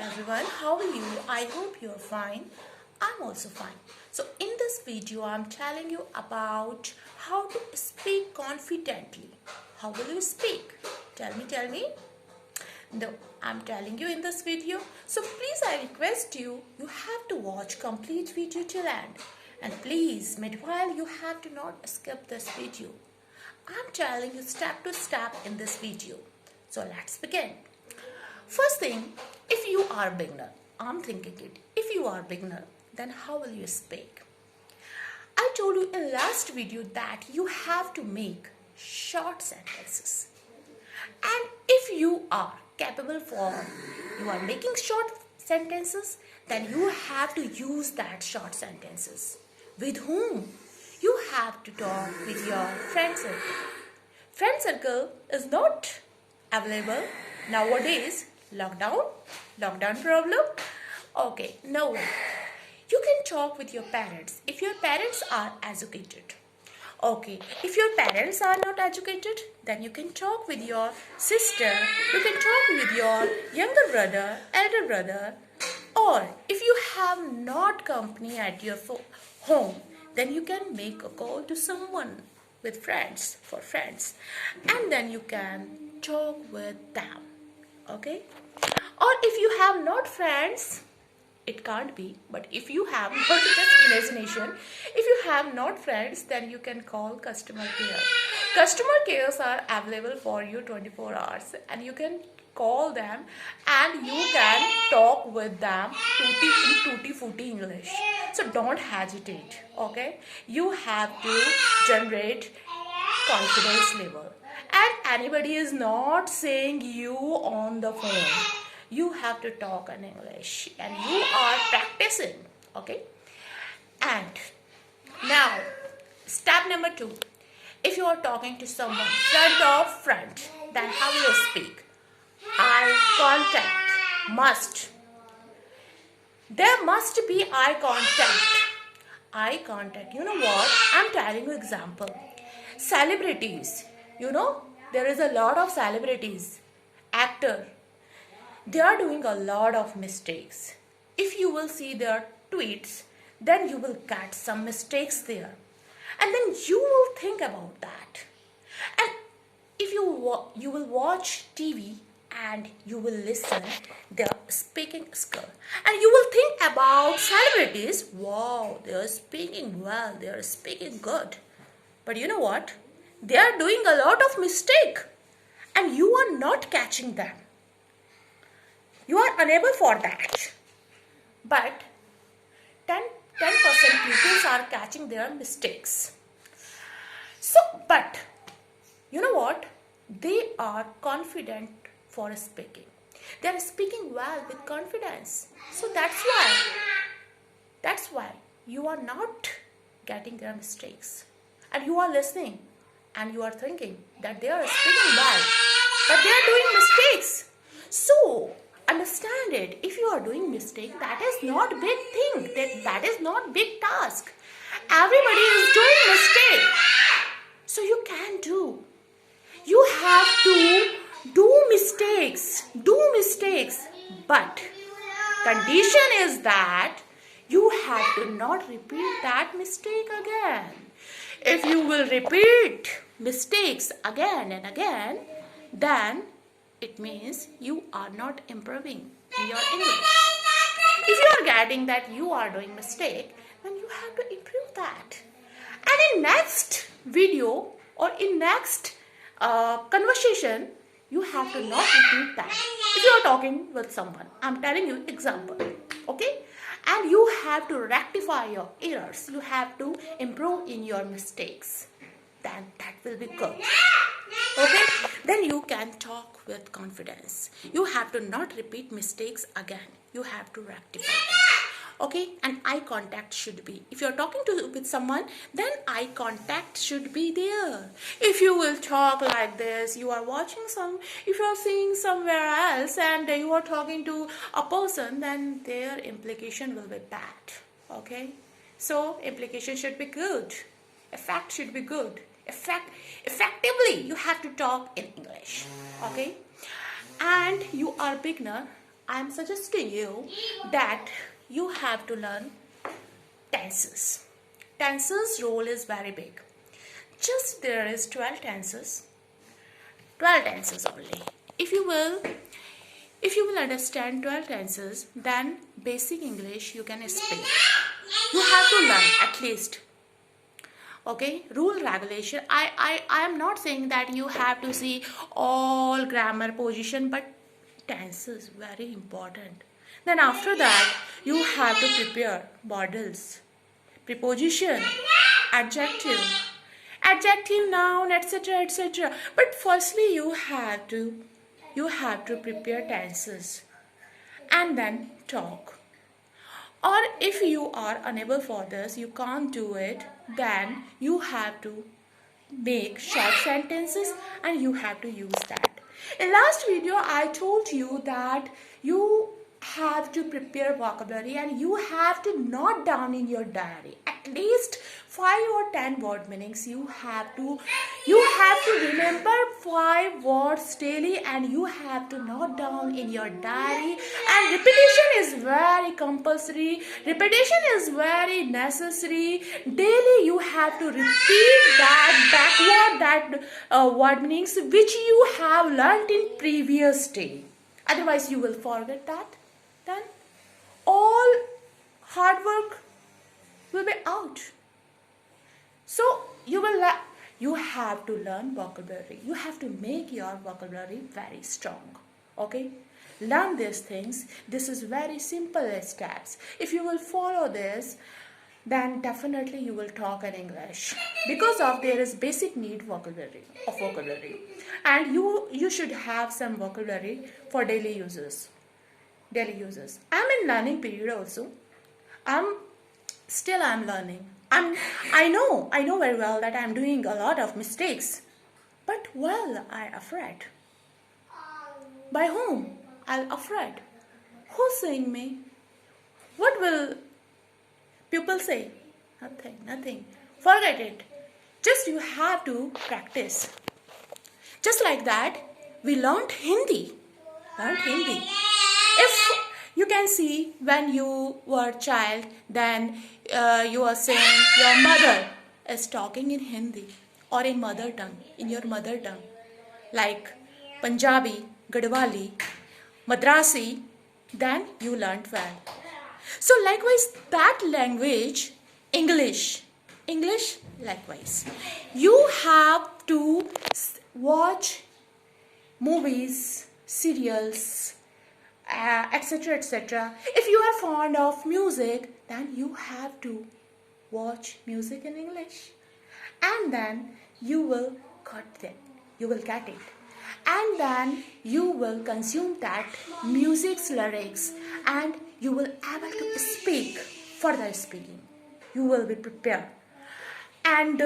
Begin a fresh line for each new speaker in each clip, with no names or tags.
everyone, how are you? I hope you're fine. I'm also fine. So in this video I'm telling you about how to speak confidently. How will you speak? Tell me. No, I'm telling you in this video. So please, I request you have to watch complete video till end. And please, meanwhile, you have to not skip this video. I'm telling you step to step in this video. So let's begin. First thing, if you are beginner, I'm thinking it. If you are beginner, then how will you speak? I told you in last video that you have to make short sentences. And if you are capable for you are making short sentences, then you have to use that short sentences. With whom? You have to talk with your friend circle. Friend circle is not available nowadays. Lockdown problem. Okay, no way. You can talk with your parents if your parents are educated. Okay, if your parents are not educated, then you can talk with your sister, you can talk with your younger brother, elder brother, or if you have not company at your home, then you can make a call to someone with friends, for friends, and then you can talk with them, okay? Or if you have not friends, it can't be, but if you have not, just imagination, if you have not friends, then you can call customer care. Customer cares are available for you 24 hours and you can call them and you can talk with them in tutti frutti English. So don't hesitate, okay? You have to generate confidence level, and anybody is not saying you on the phone. You have to talk in English and you are practicing, okay? And now, step number 2. If you are talking to someone front, then how will you speak? Eye contact must. There must be eye contact. Eye contact. You know what? I'm telling you example. Celebrities. You know, there is a lot of celebrities. Actor. They are doing a lot of mistakes. If you will see their tweets, then you will get some mistakes there. And then you will think about that. And if you will watch TV and you will listen their speaking skill. And you will think about celebrities. Wow, they are speaking well. They are speaking good. But you know what? They are doing a lot of mistake. And you are not catching them. You are unable for that. But 10% people are catching their mistakes. So, but you know what? They are confident for speaking. They are speaking well with confidence. So that's why you are not getting their mistakes. And you are listening and you are thinking that they are speaking well, but they are doing mistakes. So understand it. If you are doing mistake, that is not big thing. That is not big task. Everybody is doing mistake. So you can do. You have to do mistakes. But condition is that you have to not repeat that mistake again. If you will repeat mistakes again and again, then it means you are not improving in your English. If you are getting that you are doing mistake, then you have to improve that. And in next video or in next conversation, you have to not repeat that. If you are talking with someone, I'm telling you example, okay? And you have to rectify your errors. You have to improve in your mistakes. Then that will be good. Okay, then you can talk with confidence. You have to not repeat mistakes again. You have to rectify it. Okay, and eye contact should be. If you're talking with someone, then eye contact should be there. If you will talk like this, you are watching if you are seeing somewhere else and you are talking to a person, then their implication will be bad. Okay, so implication should be good. Effect should be good. Effectively, you have to talk in English, okay? And you are beginner, I am suggesting you that you have to learn tenses. Tenses role is very big. Just there is 12 tenses. 12 tenses only. If you will understand 12 tenses, then basic English you can speak. You have to learn at least. Okay, rule regulation. I am not saying that you have to see all grammar position, but tenses very important. Then after that you have to prepare models, preposition, adjective, noun, etc, etc. But firstly you have to prepare tenses and then talk. Or if you are unable for this, you can't do it, then you have to make short sentences and you have to use that. In last video I told you that you have to prepare vocabulary and you have to note down in your diary at least 5 or 10 word meanings. You have to remember 5 words daily and you have to note down in your diary. And repetition is very compulsory, repetition is very necessary. Daily you have to repeat that word meanings which you have learnt in previous day. Otherwise you will forget that. Then all hard work will be out. So you have to learn vocabulary. You have to make your vocabulary very strong. Okay? Learn these things. This is very simple steps. If you will follow this, then definitely you will talk in English. Because of there is basic need of vocabulary. And you should have some vocabulary for daily uses. I'm in learning period also. I'm learning. I know very well that I'm doing a lot of mistakes. But well, I'm afraid. By whom? I'm afraid. Who's saying me? What will people say? Nothing. Forget it. Just you have to practice. Just like that, we learned Hindi. If you can see when you were a child, then you are saying your mother is talking in Hindi or in your mother tongue, like Punjabi, Gadwali, Madrasi, then you learned well. So likewise, that language, English likewise. You have to watch movies, serials, etc, etc. If you are fond of music, then you have to watch music in English, and then you will get it, and then you will consume that music's lyrics and you will able to speak. For the speaking you will be prepared. And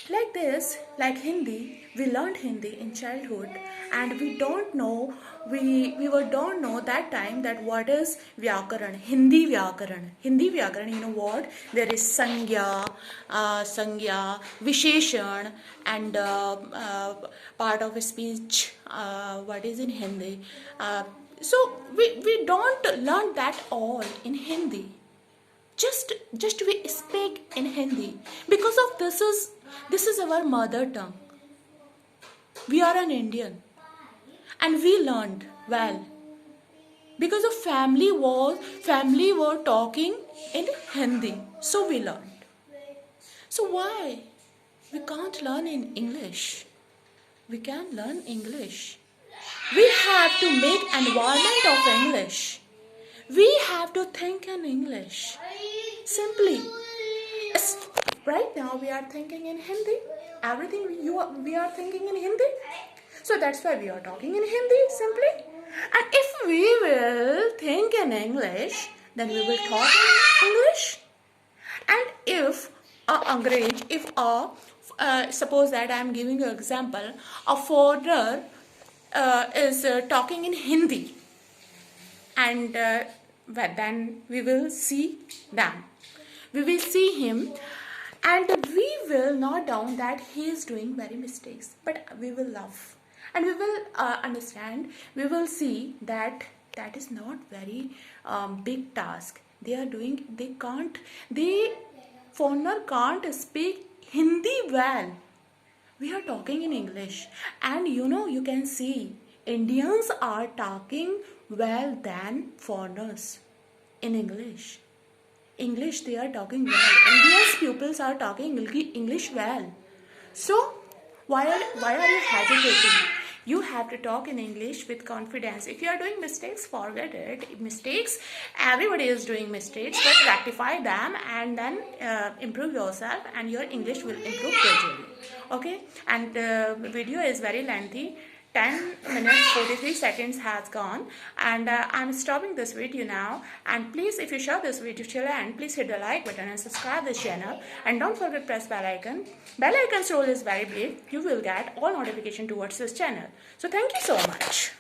like this, like Hindi, we learned Hindi in childhood and we don't know that time that what is Vyakaran, Hindi Vyakaran, you know what? There is Sangya, Visheshan and part of a speech, what is in Hindi. So we don't learn that all in Hindi. Just we speak in Hindi because of this is our mother tongue. We are an Indian and we learned well because of family were talking in Hindi, so we learned. So why we can't learn in English? We can learn English. We have to make environment of English. We have to think in English. Simply. Right now we are thinking in Hindi. Everything we are thinking in Hindi. So that's why we are talking in Hindi simply. And if we will think in English, then we will talk in English. And if suppose that I am giving you an example, a foreigner is talking in Hindi, and then we will see them. We will see him and we will note down that he is doing very mistakes, but we will laugh and we will understand. We will see that that is not very big task. Foreigner can't speak Hindi well. We are talking in English, and you can see Indians are talking well than foreigners in English. English they are talking well. Indians pupils are talking English well. So why are you hesitating? You have to talk in English with confidence. If you are doing mistakes, forget it. Mistakes, everybody is doing mistakes, but rectify them and then improve yourself, and your English will improve gradually. Okay, and the video is very lengthy. 10 minutes 43 seconds has gone, and I'm stopping this video now. And please, if you share this video till end, please hit the like button and subscribe this channel, and don't forget press bell icon. Bell icon's role is very big. You will get all notification towards this channel. So thank you so much.